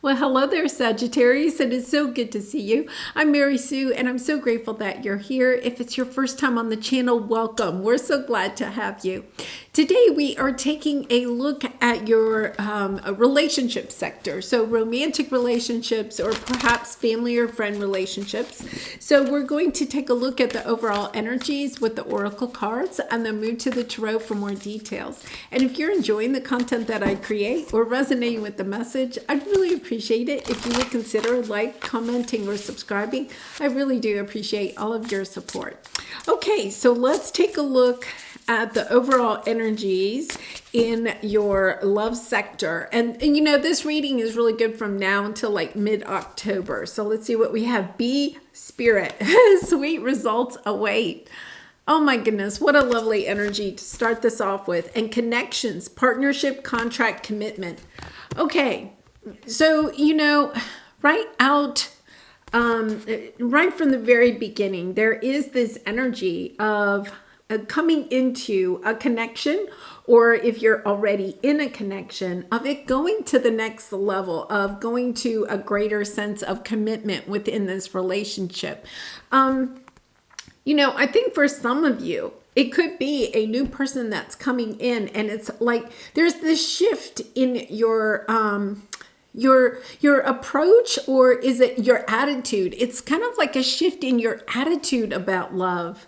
Well, hello there, Sagittarius. It is so good to see you. I'm Mary Sue, and I'm so grateful that you're here. If it's your first time on the channel, welcome. We're so glad to have you. Today, we are taking a look at your relationship sector. So romantic relationships or perhaps family or friend relationships. So we're going to take a look at the overall energies with the oracle cards and then move to the tarot for more details. And if you're enjoying the content that I create or resonating with the message, I'd really appreciate it if you would consider like, commenting, or subscribing. I really do appreciate all of your support. Okay, so let's take a look at the overall energies in your love sector. And you know, this reading is really good from now until like mid-October. So let's see what we have. Be Spirit. Sweet results await. Oh my goodness, what a lovely energy to start this off with. And connections, partnership, contract, commitment. Okay, so you know, right from the very beginning, there is this energy of coming into a connection, or if you're already in a connection, of it going to the next level, of going to a greater sense of commitment within this relationship. You know, I think for some of you, it could be a new person that's coming in, and it's like there's this shift in your approach, or is it your attitude? It's kind of like a shift in your attitude about love.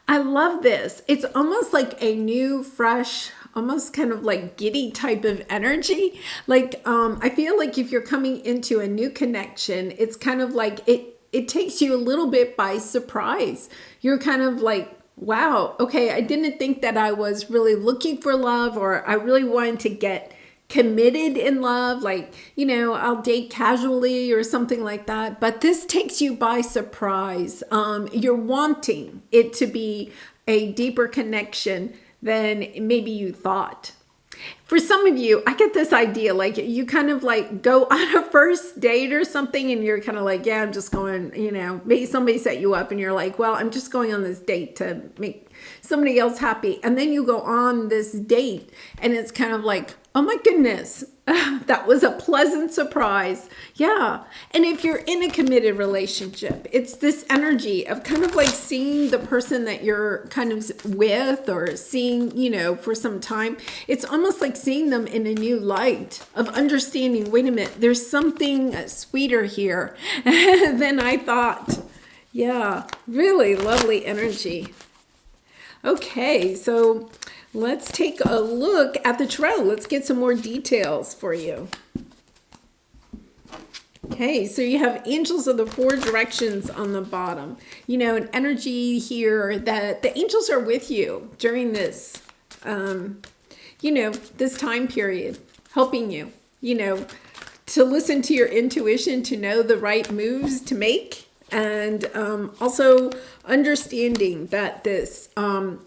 I love this. It's almost like a new, fresh, almost kind of like giddy type of energy. Like, I feel like if you're coming into a new connection, it's kind of like it takes you a little bit by surprise. You're kind of like, wow, okay, I didn't think that I was really looking for love, or I really wanted to get committed in love, like, you know, I'll date casually or something like that. But this takes you by surprise. You're wanting it to be a deeper connection than maybe you thought. For some of you, I get this idea, like you kind of like go on a first date or something, and you're kind of like, yeah, I'm just going, you know, maybe somebody set you up and you're like, well, I'm just going on this date to make somebody else happy. And then you go on this date and it's kind of like, oh my goodness, that was a pleasant surprise. Yeah. And if you're in a committed relationship, it's this energy of kind of like seeing the person that you're kind of with, or seeing, you know, for some time. It's almost like seeing them in a new light of understanding, wait a minute, there's something sweeter here than I thought. Yeah, really lovely energy. Okay, so let's take a look at the tarot. Let's get some more details for you. Okay, so you have angels of the four directions on the bottom. You know, an energy here that the angels are with you during this, you know, this time period, helping you, you know, to listen to your intuition, to know the right moves to make. And also understanding that this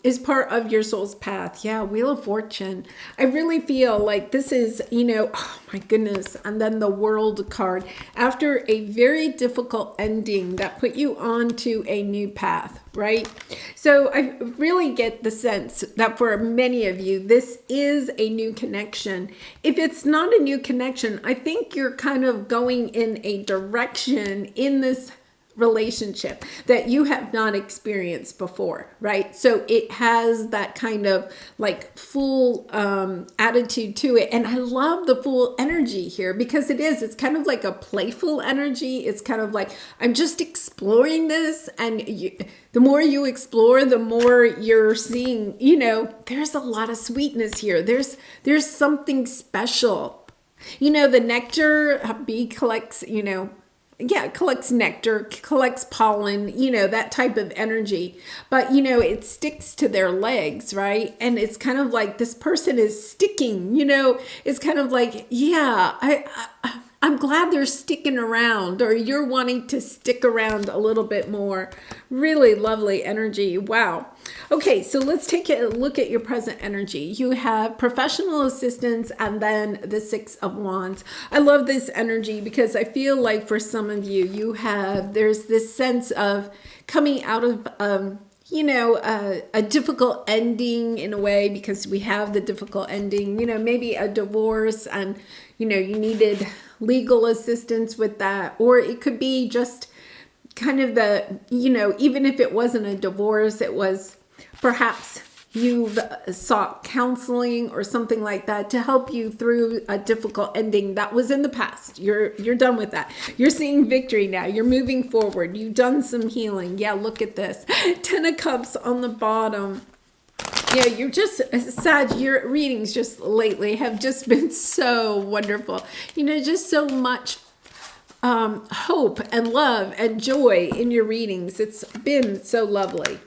is part of your soul's path. Yeah, Wheel of Fortune. I really feel like this is, you know, oh my goodness. And then the World card. After a very difficult ending that put you onto a new path, right? So I really get the sense that for many of you, this is a new connection. If it's not a new connection, I think you're kind of going in a direction in this relationship that you have not experienced before, right? So it has that kind of like full attitude to it. And I love the full energy here because it's kind of like a playful energy. It's kind of like, I'm just exploring this. And the more you explore, the more you're seeing, you know, there's a lot of sweetness here. There's something special. You know, the nectar, a bee collects, you know, yeah, collects nectar, collects pollen, you know, that type of energy. But, you know, it sticks to their legs, right? And it's kind of like this person is sticking, you know, it's kind of like, yeah, I'm glad they're sticking around, or you're wanting to stick around a little bit more. Really lovely energy. Wow. Okay, so let's take a look at your present energy. You have professional assistance and then the Six of Wands. I love this energy because I feel like for some of you, there's this sense of coming out of you know, a difficult ending in a way, because we have the difficult ending, you know, maybe a divorce, and, you know, you needed legal assistance with that, or it could be just kind of the, even if it wasn't a divorce, it was perhaps you've sought counseling or something like that to help you through a difficult ending that was in the past. You're done with that. You're seeing victory now. You're moving forward. You've done some healing. Yeah, look at this. 10 of Cups on the bottom. Yeah, you're just, Sag, your readings just lately have just been so wonderful. Just so much hope and love and joy in your readings. It's been so lovely.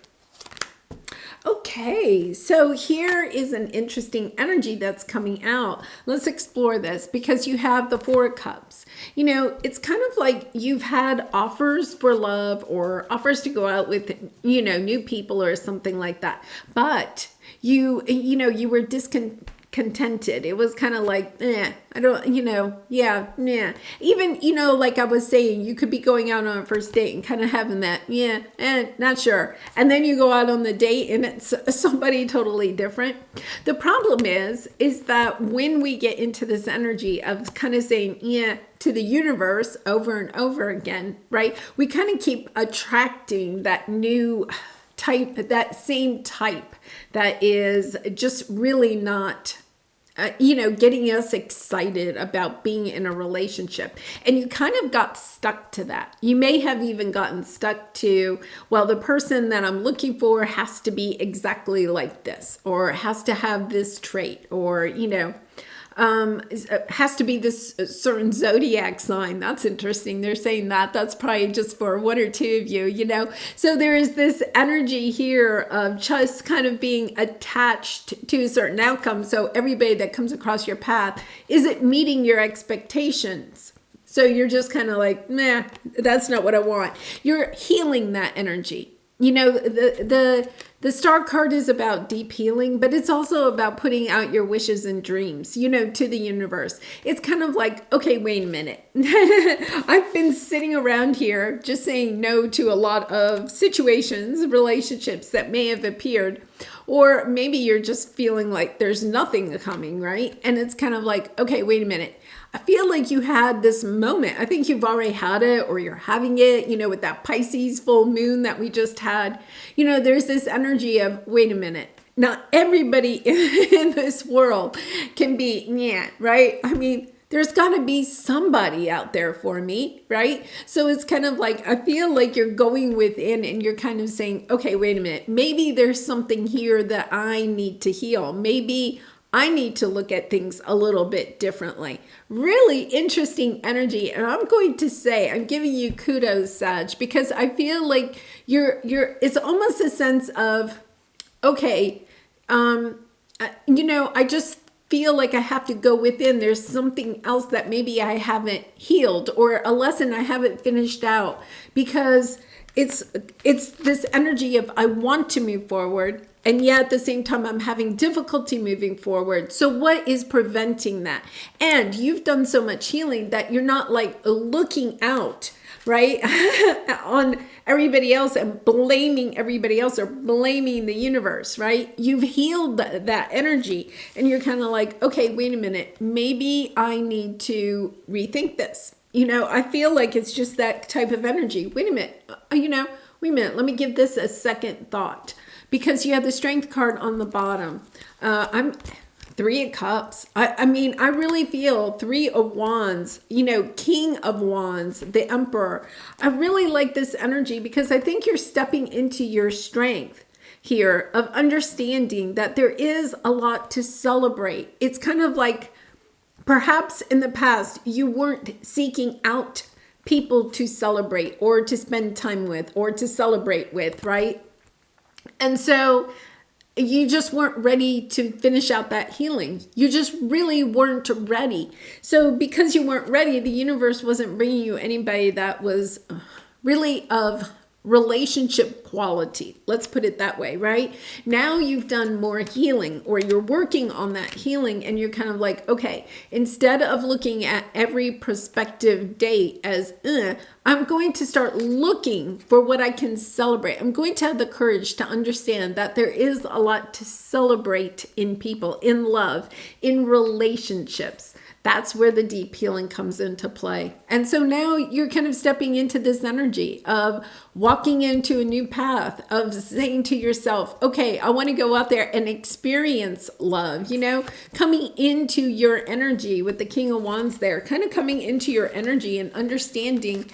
Okay, so here is an interesting energy that's coming out. Let's explore this because you have the 4 of Cups. It's kind of like you've had offers for love or offers to go out with, new people or something like that. But you were discontented. It was kind of like, I don't, Even, like I was saying, you could be going out on a first date and kind of having that, not sure. And then you go out on the date and it's somebody totally different. The problem is that when we get into this energy of kind of saying, to the universe over and over again, right? We kind of keep attracting that new type, that same type that is just really not, getting us excited about being in a relationship. And you kind of got stuck to that. You may have even gotten stuck to, well, the person that I'm looking for has to be exactly like this, or has to have this trait, or, has to be this certain zodiac sign. That's interesting. They're saying that. That's probably just for 1 or 2 of you, So there is this energy here of just kind of being attached to a certain outcome. So everybody that comes across your path, is it meeting your expectations? So you're just kind of like, nah, that's not what I want. You're healing that energy. The star card is about deep healing, but it's also about putting out your wishes and dreams, to the universe. It's kind of like, okay, wait a minute. I've been sitting around here just saying no to a lot of situations, relationships that may have appeared, or maybe you're just feeling like there's nothing coming, right? And it's kind of like, okay, wait a minute. I feel like you had this moment. I think you've already had it, or you're having it, with that Pisces full moon that we just had. There's this energy of, wait a minute. Not everybody in this world can be, right? I mean, there's got to be somebody out there for me, right? So it's kind of like, I feel like you're going within and you're kind of saying, okay, wait a minute. Maybe there's something here that I need to heal. Maybe I need to look at things a little bit differently. Really interesting energy. And I'm going to say, I'm giving you kudos, Sag, because I feel like it's almost a sense of, okay, I just feel like I have to go within. There's something else that maybe I haven't healed, or a lesson I haven't finished out, because it's this energy of I want to move forward, and yet at the same time I'm having difficulty moving forward. So what is preventing that? And you've done so much healing that you're not like looking out, right, on everybody else and blaming everybody else or blaming the universe, right? You've healed that energy, and you're kind of like, okay, wait a minute, maybe I need to rethink this. I feel like it's just that type of energy. Wait a minute, let me give this a second thought, because you have the Strength card on the bottom. I'm 3 of Cups. I mean, I really feel 3 of Wands, King of Wands, the Emperor. I really like this energy because I think you're stepping into your strength here of understanding that there is a lot to celebrate. It's kind of like, perhaps in the past, you weren't seeking out people to celebrate or to spend time with or to celebrate with, right? And so you just weren't ready to finish out that healing. You just really weren't ready. So because you weren't ready, the universe wasn't bringing you anybody that was really of relationship quality. Let's put it that way, right? Now you've done more healing, or you're working on that healing, and you're kind of like, okay, instead of looking at every prospective date as, I'm going to start looking for what I can celebrate. I'm going to have the courage to understand that there is a lot to celebrate in people, in love, in relationships. That's where the deep healing comes into play. And so now you're kind of stepping into this energy of walking into a new path, of saying to yourself, okay, I want to go out there and experience love, coming into your energy with the King of Wands there, kind of coming into your energy and understanding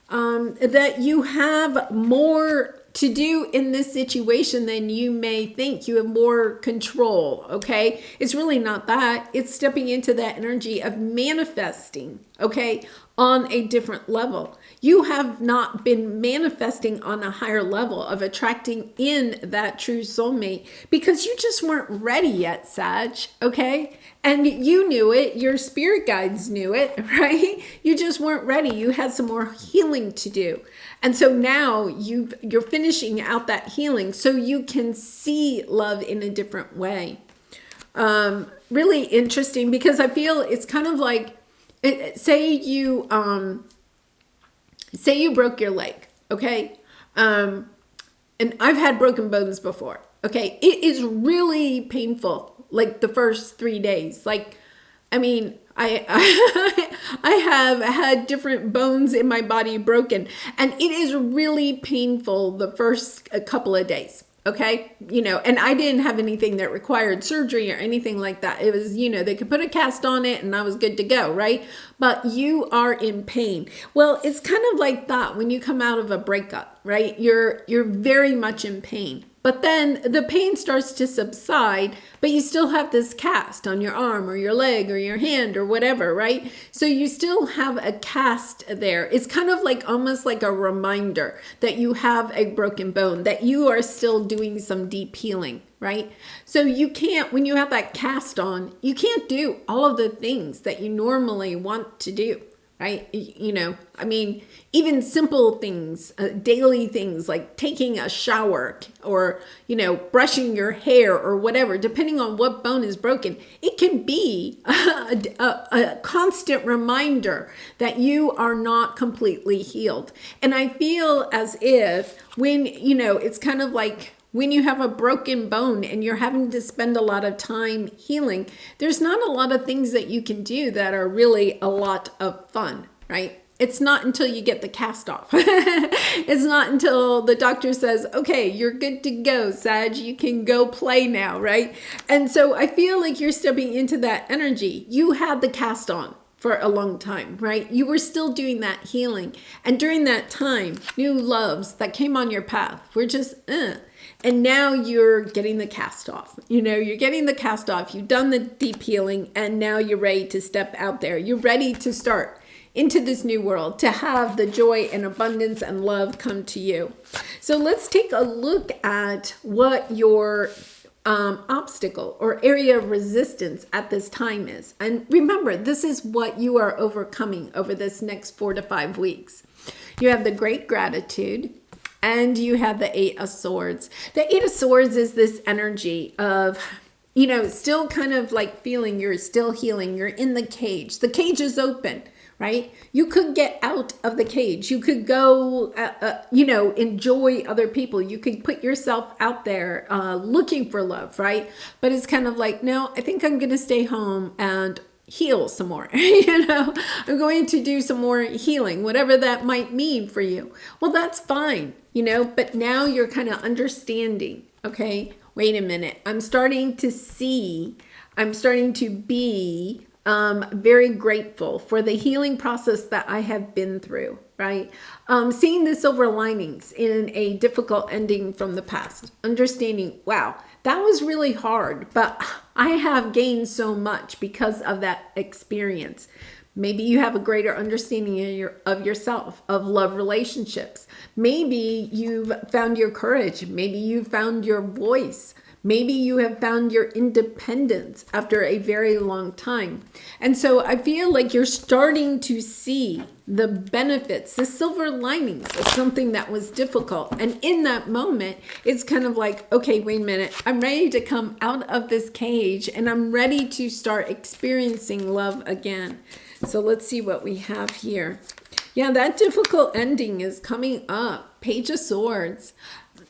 that you have more to do in this situation than you may think. You have more control, okay? It's really not that. It's stepping into that energy of manifesting, okay, on a different level. You have not been manifesting on a higher level of attracting in that true soulmate because you just weren't ready yet, Sag, okay? And you knew it. Your spirit guides knew it, right? You just weren't ready. You had some more healing to do. And so now you're finishing out that healing so you can see love in a different way. Really interesting, because I feel it's kind of like, say you broke your leg, okay? And I've had broken bones before, okay? It is really painful, like the first 3 days. Like, I mean, I have had different bones in my body broken, and it is really painful the first couple of days. Okay. And I didn't have anything that required surgery or anything like that. It was, they could put a cast on it and I was good to go. Right. But you are in pain. Well, it's kind of like that when you come out of a breakup, right? You're very much in pain. But then the pain starts to subside, but you still have this cast on your arm or your leg or your hand or whatever, right? So you still have a cast there. It's kind of like almost like a reminder that you have a broken bone, that you are still doing some deep healing, right? So you can't, when you have that cast on, you can't do all of the things that you normally want to do. Right? I mean, even simple things, daily things like taking a shower or, brushing your hair or whatever, depending on what bone is broken, it can be a constant reminder that you are not completely healed. And I feel as if when, it's kind of like, when you have a broken bone and you're having to spend a lot of time healing, there's not a lot of things that you can do that are really a lot of fun, right? It's not until you get the cast off. It's not until the doctor says, okay, you're good to go, Sag, you can go play now, right? And so I feel like you're stepping into that energy. You had the cast on for a long time, right? You were still doing that healing. And during that time, new loves that came on your path were just, And now you're getting the cast off. You're getting the cast off. You've done the deep healing, and now you're ready to step out there. You're ready to start into this new world, to have the joy and abundance and love come to you. So let's take a look at what your obstacle or area of resistance at this time is. And remember, this is what you are overcoming over this next 4 to 5 weeks. You have the great gratitude, and you have the 8 of Swords. The 8 of Swords is this energy of, still kind of like feeling you're still healing. You're in the cage. The cage is open, right? You could get out of the cage. You could go, enjoy other people. You could put yourself out there looking for love, right? But it's kind of like, no, I think I'm going to stay home and heal some more. I'm going to do some more healing, whatever that might mean for you. Well, that's fine, but now you're kind of understanding, okay, wait a minute. I'm starting to be very grateful for the healing process that I have been through, right? Seeing the silver linings in a difficult ending from the past, understanding, wow, that was really hard, but I have gained so much because of that experience. Maybe you have a greater understanding of yourself, of love relationships. Maybe you've found your courage. Maybe you've found your voice. Maybe you have found your independence after a very long time. And so I feel like you're starting to see the benefits, the silver linings of something that was difficult. And in that moment, it's kind of like, okay, wait a minute. I'm ready to come out of this cage and I'm ready to start experiencing love again. So let's see what we have here. Yeah, that difficult ending is coming up. Page of Swords.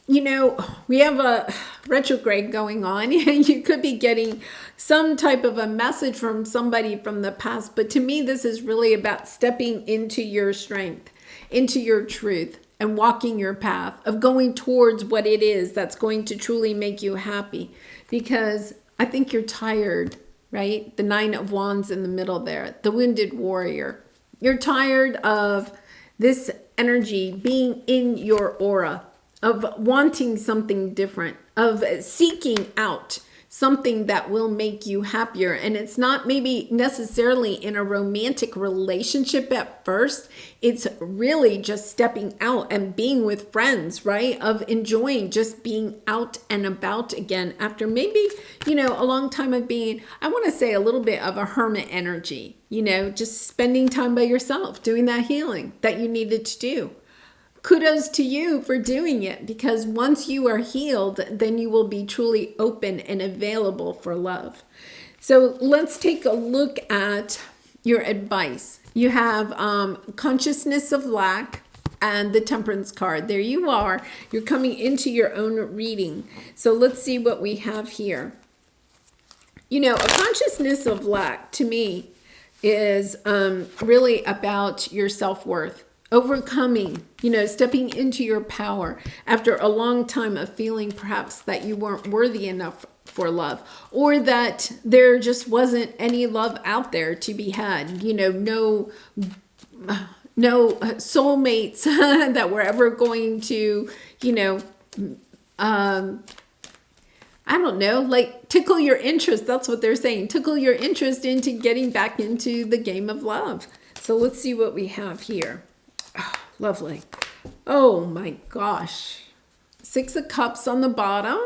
you know, we have a retrograde going on. You could be getting some type of a message from somebody from the past. But to me, this is really about stepping into your strength, into your truth, and walking your path of going towards what it is that's going to truly make you happy. Because I think you're tired, right? The Nine of Wands in the middle there, the wounded warrior. You're tired of this energy being in your aura, of wanting something different, of seeking out something that will make you happier. And it's not maybe necessarily in a romantic relationship at first. It's really just stepping out and being with friends, right? Of enjoying just being out and about again after maybe, you know, a long time of being, I want to say a little bit of a hermit energy, you know, just spending time by yourself, doing that healing that you needed to do. Kudos to you for doing it, because once you are healed, then you will be truly open and available for love. So let's take a look at your advice. You have consciousness of lack and the Temperance card. There you are. You're coming into your own reading. So let's see what we have here. You know, a consciousness of lack to me is really about your self-worth. Overcoming, you know, stepping into your power after a long time of feeling perhaps that you weren't worthy enough for love, or that there just wasn't any love out there to be had. You know, no soulmates that were ever going to, you know, I don't know, like tickle your interest. That's what they're saying. Tickle your interest into getting back into the game of love. So let's see what we have here. Oh, lovely. Oh my gosh. 6 of Cups on the bottom.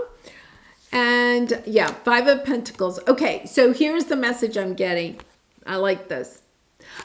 And yeah, 5 of Pentacles. Okay, so here's the message I'm getting. I like this.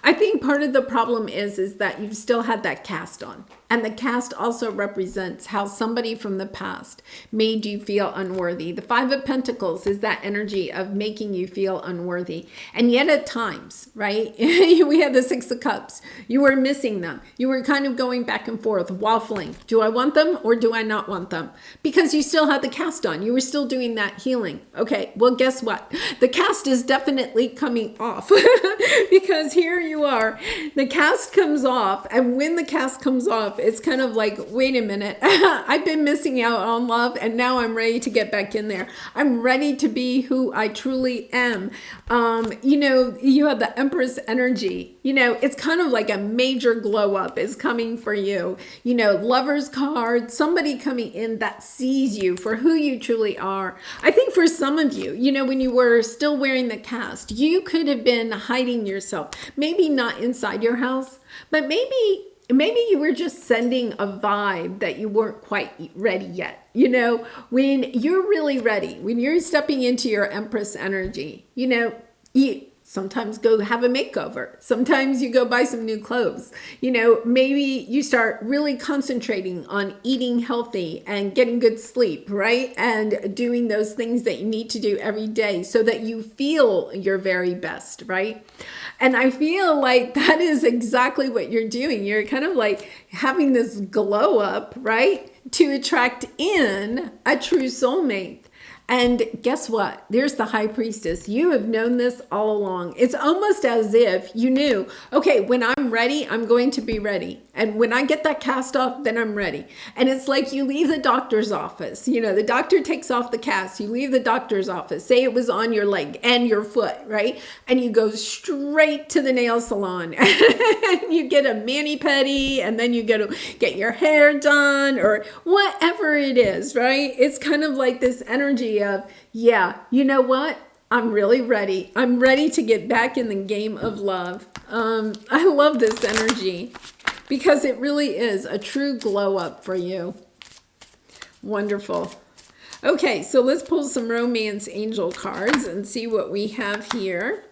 I think part of the problem is that you've still had that cast on. And the cast also represents how somebody from the past made you feel unworthy. The 5 of Pentacles is that energy of making you feel unworthy. And yet at times, right, we had the 6 of Cups. You were missing them. You were kind of going back and forth, waffling. Do I want them or do I not want them? Because you still had the cast on. You were still doing that healing. Okay, well, guess what? The cast is definitely coming off because here you are. The cast comes off, and when the cast comes off, it's kind of like, wait a minute, I've been missing out on love, and now I'm ready to get back in there. I'm ready to be who I truly am. You know, you have the Empress energy. You know, it's kind of like a major glow up is coming for you. You know, Lover's card, somebody coming in that sees you for who you truly are. I think for some of you, you know, when you were still wearing the cast, you could have been hiding yourself. Maybe not inside your house, but maybe you were just sending a vibe that you weren't quite ready yet. You know, when you're really ready, when you're stepping into your Empress energy, you know, you sometimes go have a makeover. Sometimes you go buy some new clothes. You know, maybe you start really concentrating on eating healthy and getting good sleep, right? And doing those things that you need to do every day so that you feel your very best, right? And I feel like that is exactly what you're doing. You're kind of like having this glow up, right? To attract in a true soulmate. And guess what? There's the High Priestess. You have known this all along. It's almost as if you knew, okay, when I'm ready, I'm going to be ready. And when I get that cast off, then I'm ready. And it's like you leave the doctor's office. You know, the doctor takes off the cast. You leave the doctor's office. Say it was on your leg and your foot, right? And you go straight to the nail salon. You get a mani-pedi, and then you go to get your hair done or whatever it is, right? It's kind of like this energy of, yeah, you know what? I'm really ready. I'm ready to get back in the game of love. I love this energy because it really is a true glow up for you. Wonderful. Okay, so let's pull some romance angel cards and see what we have here.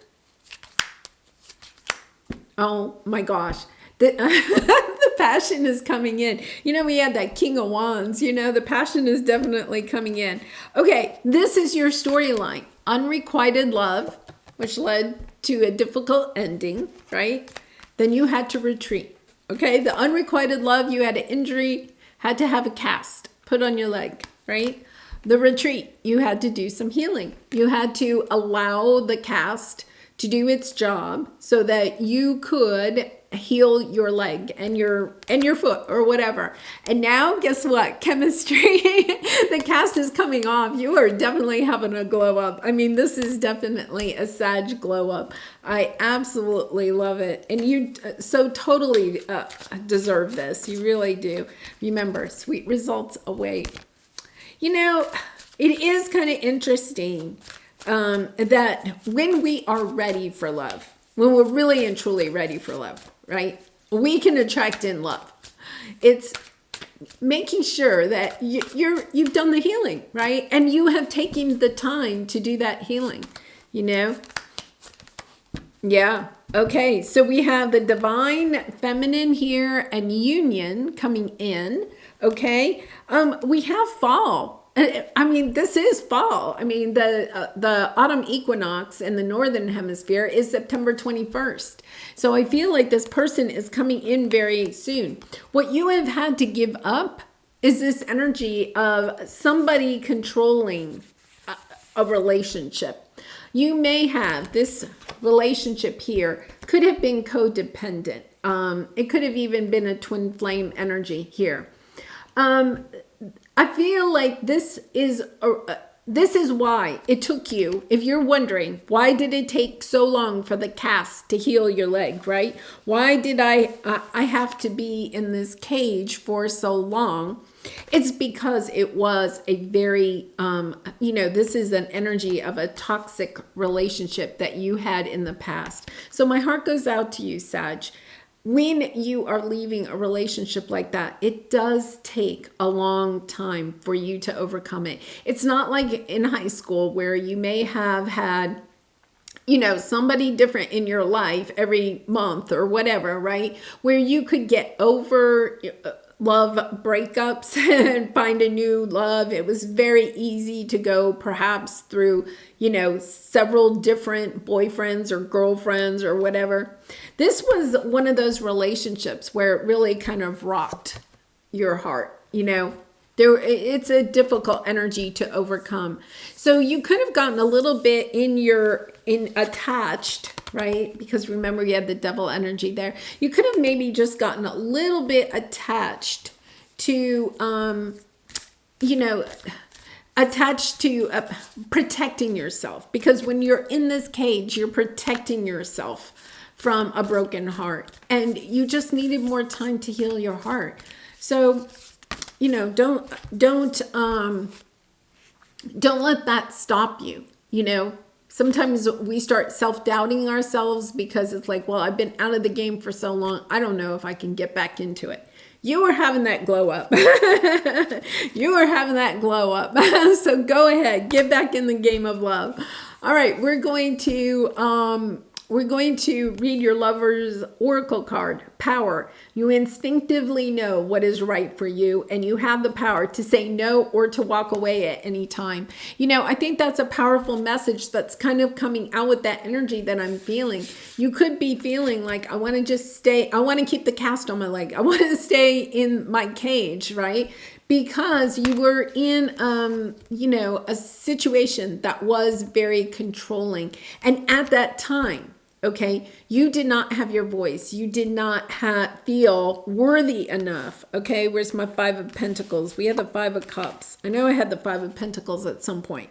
Oh my gosh. The passion is coming in. You know, we had that King of Wands. You know, the passion is definitely coming in. Okay, this is your storyline. Unrequited love, which led to a difficult ending, right? Then you had to retreat. Okay, the unrequited love, you had an injury, had to have a cast put on your leg, right? The retreat, you had to do some healing. You had to allow the cast to do its job so that you could heal your leg and your foot or whatever. And now guess what? Chemistry, the cast is coming off. You are definitely having a glow up. I mean, this is definitely a Sag glow up. I absolutely love it. And you so totally deserve this. You really do. Remember, sweet results await. You know, it is kind of interesting that when we are ready for love, when we're really and truly ready for love, right? We can attract in love. It's making sure that you've done the healing, right? And you have taken the time to do that healing, you know? Yeah. Okay. So we have the divine feminine here and union coming in. Okay. We have fall. I mean, this is fall. I mean, the autumn equinox in the northern hemisphere is September 21st. So I feel like this person is coming in very soon. What you have had to give up is this energy of somebody controlling a relationship. You may have this relationship here could have been codependent. It could have even been a twin flame energy here. I feel like this is why it took you. If you're wondering, why did it take so long for the cast to heal your leg, right? Why did I have to be in this cage for so long? It's because it was a very, this is an energy of a toxic relationship that you had in the past. So my heart goes out to you, Sag. When you are leaving a relationship like that, it does take a long time for you to overcome it. It's not like in high school where you may have had, somebody different in your life every month or whatever, right? Where you could get over love breakups and find a new love. It was very easy to go perhaps through, several different boyfriends or girlfriends or whatever. This was one of those relationships where it really kind of rocked your heart, it's a difficult energy to overcome. So you could have gotten a little bit attached, right? Because remember, you had the devil energy there. You could have maybe just gotten a little bit attached to, protecting yourself. Because when you're in this cage, you're protecting yourself from a broken heart. And you just needed more time to heal your heart. So, don't let that stop you, Sometimes we start self-doubting ourselves because it's like, well, I've been out of the game for so long. I don't know if I can get back into it. You are having that glow up. You are having that glow up. So go ahead, get back in the game of love. All right, we're going to read your lover's oracle card, power. You instinctively know what is right for you, and you have the power to say no or to walk away at any time. I think that's a powerful message that's kind of coming out with that energy that I'm feeling. You could be feeling like, I want to just stay, I want to keep the cast on my leg. I want to stay in my cage, right? Because you were in, a situation that was very controlling. And at that time, okay, you did not have your voice. You did not feel worthy enough. Okay, where's my Five of Pentacles? We had the Five of Cups. I know I had the Five of Pentacles at some point.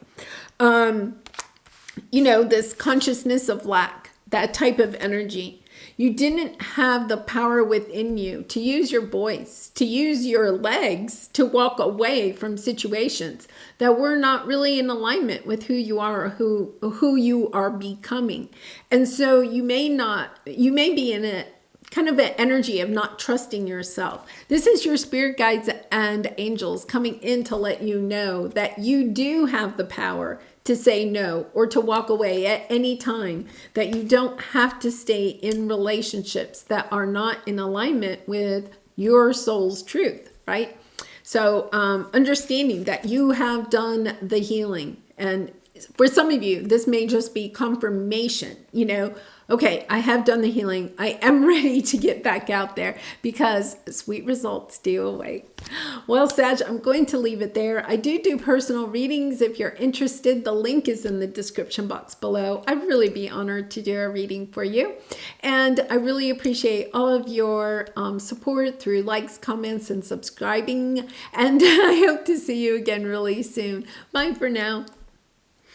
This consciousness of lack, that type of energy. You didn't have the power within you to use your voice, to use your legs to walk away from situations that were not really in alignment with who you are or who you are becoming. And so you may be in a kind of an energy of not trusting yourself. This is your spirit guides and angels coming in to let you know that you do have the power to say no or to walk away at any time, that you don't have to stay in relationships that are not in alignment with your soul's truth, right? So understanding that you have done the healing. And for some of you, this may just be confirmation, Okay, I have done the healing. I am ready to get back out there because sweet results do await. Well, Sag, I'm going to leave it there. I do personal readings. If you're interested, the link is in the description box below. I'd really be honored to do a reading for you. And I really appreciate all of your support through likes, comments, and subscribing. And I hope to see you again really soon. Bye for now.